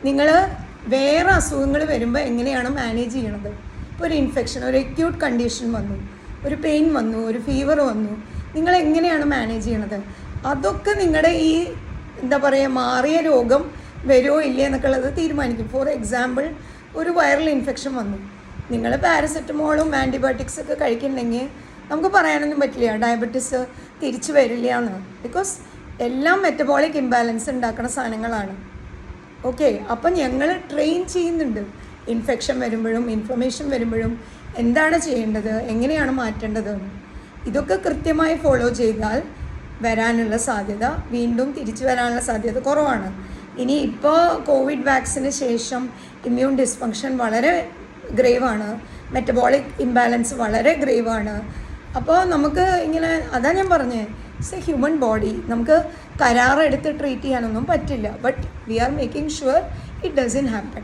നിങ്ങൾ വേറെ അസുഖങ്ങൾ വരുമ്പോൾ എങ്ങനെയാണ് മാനേജ് ചെയ്യണത്. ഇപ്പോൾ ഒരു ഇൻഫെക്ഷൻ, ഒരു അക്യൂട്ട് കണ്ടീഷൻ വന്നു, ഒരു പെയിൻ വന്നു, ഒരു ഫീവർ വന്നു, നിങ്ങൾ എങ്ങനെയാണ് മാനേജ് ചെയ്യണത്? അതൊക്കെ നിങ്ങളുടെ ഈ എന്താ പറയുക മാറിയ രോഗം വരുമോ ഇല്ല എന്നൊക്കെ ഉള്ളത് തീരുമാനിക്കും. ഫോർ എക്സാമ്പിൾ, ഒരു വൈറൽ ഇൻഫെക്ഷൻ വന്നു, നിങ്ങൾ പാരസെറ്റമോളും ആൻറ്റിബയോട്ടിക്സ് ഒക്കെ കഴിക്കുന്നുണ്ടെങ്കിൽ നമുക്ക് പറയാനൊന്നും പറ്റില്ല ഡയബറ്റീസ് തിരിച്ചു വരില്ല എന്ന്. ബിക്കോസ് എല്ലാം മെറ്റബോളിക് ഇംബാലൻസ് ഉണ്ടാക്കുന്ന സാധനങ്ങളാണ്. ഓക്കെ, അപ്പം ഞങ്ങൾ ട്രെയിൻ ചെയ്യുന്നുണ്ട്. ഇൻഫെക്ഷൻ വരുമ്പോഴും ഇൻഫ്ലമേഷൻ വരുമ്പോഴും എന്താണ് ചെയ്യേണ്ടത്, എങ്ങനെയാണ് മാറ്റേണ്ടത്, ഇതൊക്കെ കൃത്യമായി ഫോളോ ചെയ്താൽ വരാനുള്ള സാധ്യത, വീണ്ടും തിരിച്ചു വരാനുള്ള സാധ്യത കുറവാണ്. ഇനി ഇപ്പോൾ കോവിഡ് വാക്സിന് ശേഷം ഇമ്മ്യൂൺ ഡിസ്ഫങ്ഷൻ വളരെ ഗ്രേവാണ്, മെറ്റബോളിക് ഇംബാലൻസ് വളരെ ഗ്രേവാണ്. അപ്പോൾ നമുക്ക് ഇങ്ങനെ, അതാ ഞാൻ പറഞ്ഞത്, ഇറ്റ്സ് എ ഹ്യൂമൻ ബോഡി. നമുക്ക് കരാറെടുത്ത് ട്രീറ്റ് ചെയ്യാനൊന്നും പറ്റില്ല. But we are making sure it doesn't happen.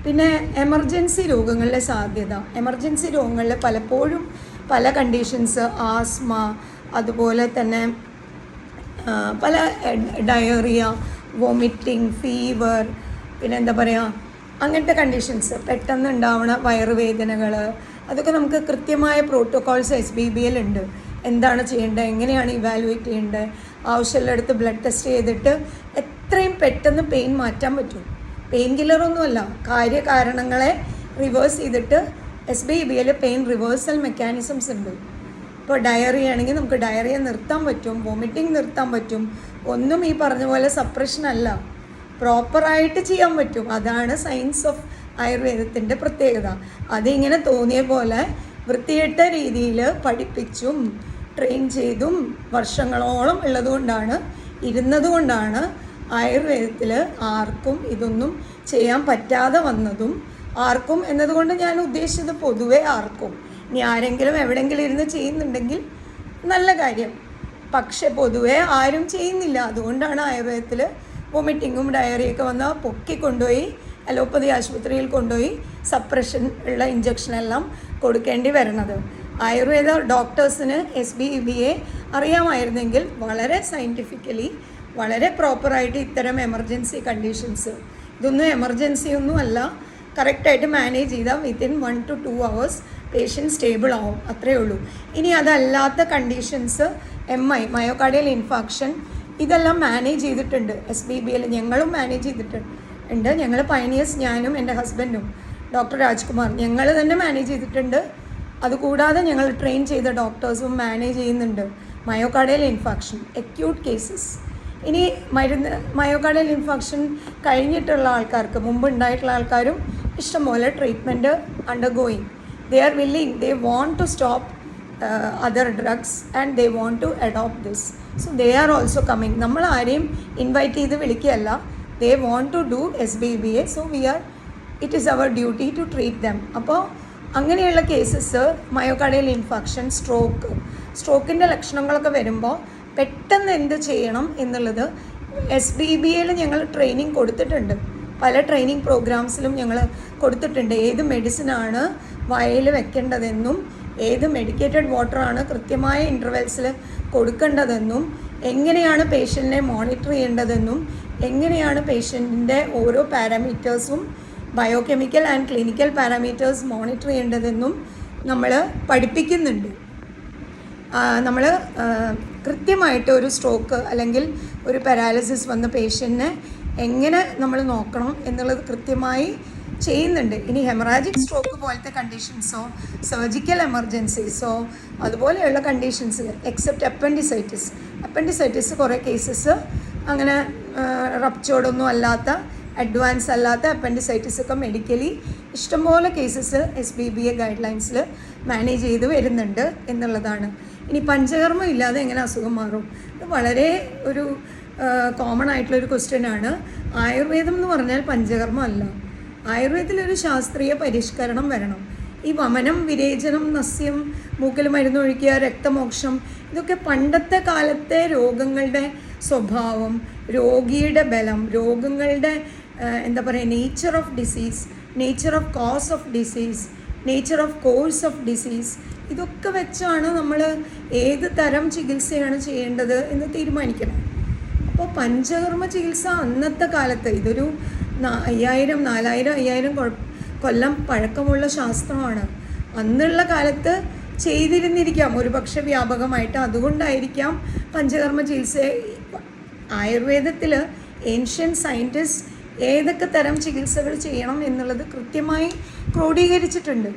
പിന്നെ എമർജൻസി രോഗങ്ങളിലെ സാധ്യത. എമർജൻസി രോഗങ്ങളിൽ പലപ്പോഴും പല കണ്ടീഷൻസ്, ആസ്മ, അതുപോലെ തന്നെ പല ഡയറിയ, വോമിറ്റിംഗ്, ഫീവർ, പിന്നെ എന്താ പറയുക, അങ്ങനത്തെ കണ്ടീഷൻസ്, പെട്ടെന്ന് ഉണ്ടാവുന്ന വയറുവേദനകൾ, അതൊക്കെ നമുക്ക് കൃത്യമായ പ്രോട്ടോക്കോൾസ് SBBL ഉണ്ട്. എന്താണ് ചെയ്യേണ്ടത്, എങ്ങനെയാണ് ഇവാലുവേറ്റ് ചെയ്യേണ്ടത്, ആവശ്യമുള്ളിടത്ത് ബ്ലഡ് ടെസ്റ്റ് ചെയ്തിട്ട് എത്രയും പെട്ടെന്ന് പെയിൻ മാറ്റാൻ പറ്റും. പെയിൻ കില്ലറൊന്നുമല്ല, കാര്യകാരണങ്ങളെ റിവേഴ്സ് ചെയ്തിട്ട് SBBL പെയിൻ റിവേഴ്സൽ മെക്കാനിസംസ് ഉണ്ട്. ഇപ്പോൾ ഡയറിയ ആണെങ്കിൽ നമുക്ക് ഡയറിയ നിർത്താൻ പറ്റും, വോമിറ്റിംഗ് നിർത്താൻ പറ്റും. ഒന്നും ഈ പറഞ്ഞ പോലെ സപ്രഷൻ അല്ല, പ്രോപ്പറായിട്ട് ചെയ്യാൻ പറ്റും. അതാണ് സയൻസ് ഓഫ് ആയുർവേദത്തിൻ്റെ പ്രത്യേകത. അതിങ്ങനെ തോന്നിയ പോലെ വൃത്തികെട്ട രീതിയിൽ പഠിപ്പിച്ചും ട്രെയിൻ ചെയ്തും വർഷങ്ങളോളം ഇരുന്നതുകൊണ്ടാണ് ആയുർവേദത്തിൽ ആർക്കും ഇതൊന്നും ചെയ്യാൻ പറ്റാതെ വന്നതും. ആർക്കും എന്നതുകൊണ്ട് ഞാൻ ഉദ്ദേശിച്ചത് പൊതുവെ ആർക്കും. ഇനി ആരെങ്കിലും എവിടെയെങ്കിലും ഇരുന്ന് ചെയ്യുന്നുണ്ടെങ്കിൽ നല്ല കാര്യം, പക്ഷെ പൊതുവെ ആരും ചെയ്യുന്നില്ല. അതുകൊണ്ടാണ് ആയുർവേദത്തിൽ വൊമിറ്റിങ്ങും ഡയറിയൊക്കെ വന്നാൽ പൊക്കിക്കൊണ്ടുപോയി അലോപ്പതി ആശുപത്രിയിൽ കൊണ്ടുപോയി സപ്രഷൻ ഉള്ള ഇഞ്ചക്ഷനെല്ലാം കൊടുക്കേണ്ടി വരുന്നത്. ആയുർവേദ ഡോക്ടേഴ്സിന് SBBA അറിയാമായിരുന്നെങ്കിൽ വളരെ സയൻറ്റിഫിക്കലി വളരെ പ്രോപ്പറായിട്ട് ഇത്തരം എമർജൻസി കണ്ടീഷൻസ്, ഇതൊന്നും എമർജൻസി ഒന്നും അല്ല, കറക്റ്റായിട്ട് മാനേജ് ചെയ്താൽ within 1 to 2 hours patient stable ആവും, അത്രയേ ഉള്ളൂ. ഇനി അതല്ലാത്ത കണ്ടീഷൻസ്, MI, മയോകാർഡിയൽ ഇൻഫാക്ഷൻ, ഇതെല്ലാം മാനേജ് ചെയ്തിട്ടുണ്ട് SBBL. ഞങ്ങളും മാനേജ് ചെയ്തിട്ടുണ്ട്. ഞങ്ങൾ പയനിയേഴ്സ്, ഞാനും എൻ്റെ ഹസ്ബൻഡും ഡോക്ടർ രാജ്കുമാർ, ഞങ്ങൾ തന്നെ മാനേജ് ചെയ്തിട്ടുണ്ട്. അതുകൂടാതെ ഞങ്ങൾ ട്രെയിൻ ചെയ്ത ഡോക്ടേഴ്സും മാനേജ് ചെയ്യുന്നുണ്ട് മയോകാർഡിയൽ ഇൻഫാക്ഷൻ അക്യൂട്ട് കേസസ്. ഇനി മയോകാർഡിയൽ ഇൻഫാക്ഷൻ കഴിഞ്ഞിട്ടുള്ള ആൾക്കാർക്ക്, മുമ്പ് ഉണ്ടായിട്ടുള്ള ആൾക്കാരും ഇഷ്ടംപോലെ treatment undergoing. They are willing, they want to stop other drugs and they want to adopt this, so they are also coming. നമ്മൾ ആരെയും ഇൻവൈറ്റ് ചെയ്ത് വിളിക്കുകയല്ല, they want to do SBBA, so it is our duty to treat them. അപ്പോൾ അങ്ങനെയുള്ള cases, myocardial infarction, സ്ട്രോക്കിൻ്റെ ലക്ഷണങ്ങളൊക്കെ വരുമ്പോൾ പെട്ടെന്ന് എന്ത് ചെയ്യണം എന്നുള്ളത് SBBAയിൽ ഞങ്ങൾ ട്രെയിനിങ് കൊടുത്തിട്ടുണ്ട്. പല ട്രെയിനിങ് പ്രോഗ്രാംസിലും ഞങ്ങൾ കൊടുത്തിട്ടുണ്ട്. ഏത് മെഡിസിനാണ് വായിൽ വെക്കേണ്ടതെന്നും ഏത് മെഡിക്കേറ്റഡ് വാട്ടറാണ് കൃത്യമായ ഇൻ്റർവെൽസിൽ കൊടുക്കേണ്ടതെന്നും എങ്ങനെയാണ് പേഷ്യൻറ്റിനെ മോണിറ്റർ ചെയ്യേണ്ടതെന്നും എങ്ങനെയാണ് പേഷ്യൻറ്റിൻ്റെ ഓരോ പാരാമീറ്റേഴ്സും biochemical and clinical parameters monitor ചെയ്യേണ്ടതെന്നും നമ്മൾ പഠിപ്പിക്കുന്നുണ്ട്. നമ്മൾ കൃത്യമായിട്ട് ഒരു സ്ട്രോക്ക് അല്ലെങ്കിൽ ഒരു പാരാലിസിസ് വന്ന പേഷ്യൻറ്റിനെ എങ്ങനെ നമ്മൾ നോക്കണം എന്നുള്ളത് കൃത്യമായി ചെയ്യുന്നുണ്ട്. ഇനി ഹെമറാജിക് സ്ട്രോക്ക് പോലത്തെ കണ്ടീഷൻസോ സർജിക്കൽ എമർജൻസീസോ അതുപോലെയുള്ള കണ്ടീഷൻസ്, എക്സെപ്റ്റ് അപ്പൻഡിസൈറ്റിസ് കുറേ കേസസ് അങ്ങനെ റപ്ചേർഡൊന്നും അല്ലാത്ത, അഡ്വാൻസ് അല്ലാത്ത അപ്പൻഡിസൈറ്റിസ് ഒക്കെ മെഡിക്കലി ഇഷ്ടംപോലെ കേസസ് SBBA ഗൈഡ് ലൈൻസിൽ മാനേജ് ചെയ്ത് വരുന്നുണ്ട് എന്നുള്ളതാണ്. ഇനി പഞ്ചകർമ്മം ഇല്ലാതെ എങ്ങനെ അസുഖം മാറും? ഇത് വളരെ ഒരു കോമൺ ആയിട്ടുള്ളൊരു ക്വസ്റ്റ്യനാണ്. ആയുർവേദം എന്ന് പറഞ്ഞാൽ പഞ്ചകർമ്മം അല്ല. ആയുർവേദത്തിലൊരു ശാസ്ത്രീയ പരിഷ്കരണം വരണം. ഈ വമനം, വിരേചനം, നസ്യം, മൂക്കിൽ മരുന്നൊഴിക്കുക, രക്തമോക്ഷം, ഇതൊക്കെ പണ്ടത്തെ കാലത്തെ രോഗങ്ങളുടെ സ്വഭാവം, രോഗിയുടെ ബലം, രോഗങ്ങളുടെ എന്താ പറയുക, nature of disease, nature of cause of disease, nature of course of disease, ഇതൊക്കെ വെച്ചാണ് നമ്മൾ ഏത് തരം ചികിത്സയാണ് ചെയ്യേണ്ടത് എന്ന് തീരുമാനിക്കണം. അപ്പോൾ പഞ്ചകർമ്മ ചികിത്സ അന്നത്തെ കാലത്ത്, ഇതൊരു 5000 കൊല്ലം പഴക്കമുള്ള ശാസ്ത്രമാണ്. അന്നുള്ള കാലത്ത് ചെയ്തിരുന്നിരിക്കാം ഒരുപക്ഷെ വ്യാപകമായിട്ട്. അതുകൊണ്ടായിരിക്കാം പഞ്ചകർമ്മ ചികിത്സ. ആയുർവേദത്തിൽ ഏൻഷ്യൻ സയൻറ്റിസ്റ്റ് ഏതൊക്കെ തരം ചികിത്സകൾ ചെയ്യണം എന്നുള്ളത് കൃത്യമായി ക്രോഡീകരിച്ചിട്ടുണ്ട്.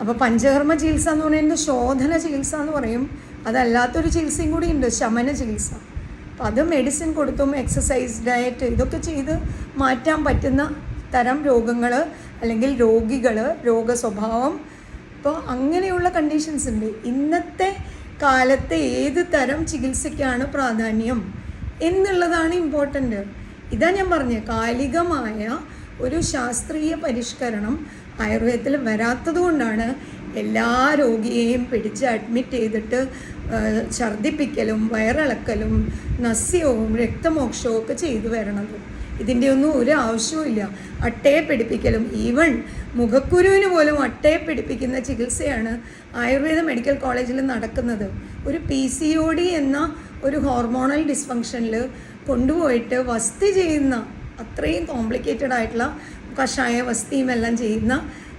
അപ്പോൾ പഞ്ചകർമ്മ ചികിത്സ എന്ന് പറയുന്നത് ശോധന ചികിത്സ എന്ന് പറയും. അതല്ലാത്തൊരു ചികിത്സയും കൂടി ഉണ്ട്, ശമന ചികിത്സ. അപ്പോൾ അത് മെഡിസിൻ കൊടുത്തും എക്സസൈസ്, ഡയറ്റ്, ഇതൊക്കെ ചെയ്ത് മാറ്റാൻ പറ്റുന്ന തരം രോഗങ്ങൾ അല്ലെങ്കിൽ രോഗികൾ, രോഗസ്വഭാവം, ഇപ്പോൾ അങ്ങനെയുള്ള കണ്ടീഷൻസ് ഉണ്ട്. ഇന്നത്തെ കാലത്തെ ഏത് തരം ചികിത്സയ്ക്കാണ് പ്രാധാന്യം എന്നുള്ളതാണ് ഇമ്പോർട്ടൻ്റ്. ഇതാ ഞാൻ പറഞ്ഞത്, കാലികമായ ഒരു ശാസ്ത്രീയ പരിഷ്കരണം ആയുർവേദത്തിൽ വരാത്തത് കൊണ്ടാണ് എല്ലാ രോഗിയെയും പിടിച്ച് അഡ്മിറ്റ് ചെയ്തിട്ട് ഛർദ്ദിപ്പിക്കലും വയറിളക്കലും നസ്യവും രക്തമോക്ഷവും ഒക്കെ ചെയ്തു വരണത്. ഇതിൻ്റെ ഒന്നും ഒരു ആവശ്യവുമില്ല. അട്ടയെ പിടിപ്പിക്കലും, ഈവൻ മുഖക്കുരുവിന് പോലും അട്ടയെ പിടിപ്പിക്കുന്ന ചികിത്സയാണ് ആയുർവേദ മെഡിക്കൽ കോളേജിൽ നടക്കുന്നത്. ഒരു PCOD എന്ന ഒരു ഹോർമോണൽ ഡിസ്ഫങ്ഷനിൽ കൊണ്ടുപോയിട്ട് വസ്തി ചെയ്യുന്ന, അത്രയും കോംപ്ലിക്കേറ്റഡ് ആയിട്ടുള്ള കഷായ വസ്തിയും എല്ലാം ചെയ്യുന്ന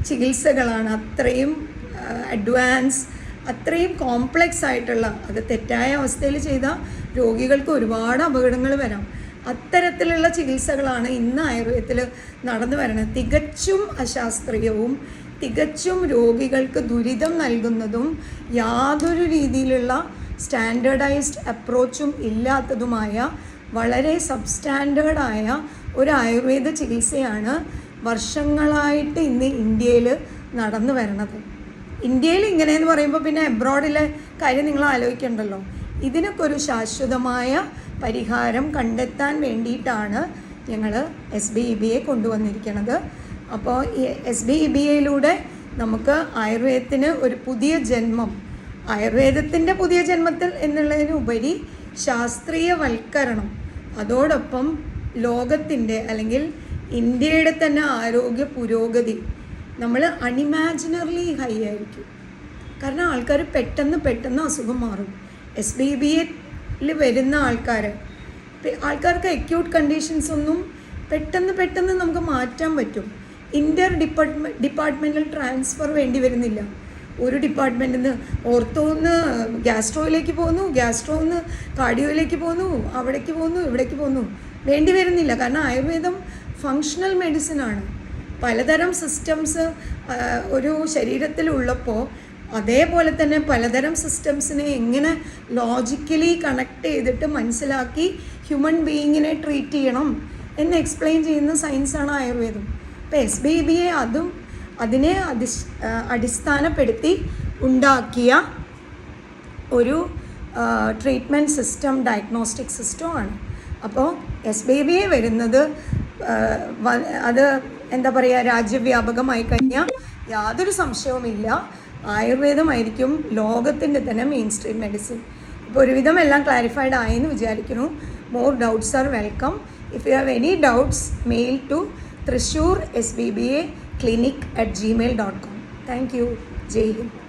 ചികിത്സകളാണ്. അത്രയും അഡ്വാൻസ്, അത്രയും കോംപ്ലെക്സ് ആയിട്ടുള്ള, അത് തെറ്റായ അവസ്ഥയിൽ ചെയ്ത രോഗികൾക്ക് ഒരുപാട് അപകടങ്ങൾ വരാം. അത്തരത്തിലുള്ള ചികിത്സകളാണ് ഇന്ന് ആയുർവേദത്തിൽ നടന്നു വരുന്നത്. തികച്ചും അശാസ്ത്രീയവും തികച്ചും രോഗികൾക്ക് ദുരിതം നൽകുന്നതും യാതൊരു രീതിയിലുള്ള സ്റ്റാൻഡേർഡൈസ്ഡ് അപ്രോച്ചും ഇല്ലാത്തതുമായ വളരെ സബ്സ്റ്റാൻഡേർഡായ ഒരു ആയുർവേദ ചികിത്സയാണ് വർഷങ്ങളായിട്ട് ഇന്ന് ഇന്ത്യയിൽ നടന്നു വരുന്നത്. ഇന്ത്യയിൽ ഇങ്ങനെയെന്ന് പറയുമ്പോൾ പിന്നെ എബ്രോഡിലെ കാര്യം നിങ്ങൾ ആലോചിക്കണ്ടല്ലോ. ഇതിനൊക്കെ ഒരു ശാശ്വതമായ പരിഹാരം കണ്ടെത്താൻ വേണ്ടിയിട്ടാണ് ഞങ്ങൾ SBEBA കൊണ്ടുവന്നിരിക്കുന്നത്. അപ്പോൾ ഈ SBEBAയിലൂടെ നമുക്ക് ആയുർവേദത്തിന് ഒരു പുതിയ ജന്മം, ആയുർവേദത്തിൻ്റെ പുതിയ ജന്മത്തിൽ എന്നുള്ളതിനുപരി ശാസ്ത്രീയവൽക്കരണം, അതോടൊപ്പം ലോകത്തിൻ്റെ അല്ലെങ്കിൽ ഇന്ത്യയുടെ തന്നെ ആരോഗ്യ പുരോഗതി നമ്മൾ അൺഇമാജിനറിലി ഹൈ ആയിരിക്കും. കാരണം ആൾക്കാർ പെട്ടെന്ന് അസുഖം മാറും. SBEBAയിൽ വരുന്ന ആൾക്കാർക്ക് അക്യൂട്ട് കണ്ടീഷൻസ് ഒന്നും പെട്ടെന്ന് നമുക്ക് മാറ്റാൻ പറ്റും. ഡിപ്പാർട്ട്മെൻ്റൽ ട്രാൻസ്ഫർ വേണ്ടി വരുന്നില്ല. ഒരു ഡിപ്പാർട്ട്മെൻറ്റിൽ നിന്ന് ഓർത്തോന്ന് ഗ്യാസ്ട്രോയിലേക്ക് പോകുന്നു, ഗ്യാസ്ട്രോന്ന് കാർഡിയോയിലേക്ക് പോകുന്നു, അവിടേക്ക് പോകുന്നു, ഇവിടേക്ക് പോകുന്നു, വേണ്ടി വരുന്നില്ല. കാരണം ആയുർവേദം ഫങ്ഷണൽ മെഡിസിനാണ്. പലതരം സിസ്റ്റംസ് ഒരു ശരീരത്തിലുള്ളപ്പോൾ അതേപോലെ തന്നെ പലതരം സിസ്റ്റംസിനെ എങ്ങനെ ലോജിക്കലി കണക്ട് ചെയ്തിട്ട് മനസ്സിലാക്കി ഹ്യൂമൻ ബീയിങ്ങിനെ ട്രീറ്റ് ചെയ്യണം എന്ന് എക്സ്പ്ലെയിൻ ചെയ്യുന്ന സയൻസാണ് ആയുർവേദം. അപ്പോൾ SBEBA അതിനെ അടിസ്ഥാനപ്പെടുത്തി ഉണ്ടാക്കിയ ഒരു ട്രീറ്റ്മെൻറ്റ് സിസ്റ്റം, ഡയഗ്നോസ്റ്റിക് സിസ്റ്റമാണ്. അപ്പോൾ SBEBA വരുന്നത് അത് എന്താ പറയുക, രാജ്യവ്യാപകമായി കഴിഞ്ഞാൽ യാതൊരു സംശയവുമില്ല ആയുർവേദമായിരിക്കും ലോകത്തിൻ്റെ തന്നെ മെയിൻ സ്ട്രീം മെഡിസിൻ. ഇപ്പോൾ ഒരുവിധം എല്ലാം ക്ലാരിഫൈഡ് ആയെന്ന് വിചാരിക്കുന്നു. More doubts are welcome. If you have any doubts, mail to Thrissur SBEBA clinic@gmail.com. Thank you. Jai Hind.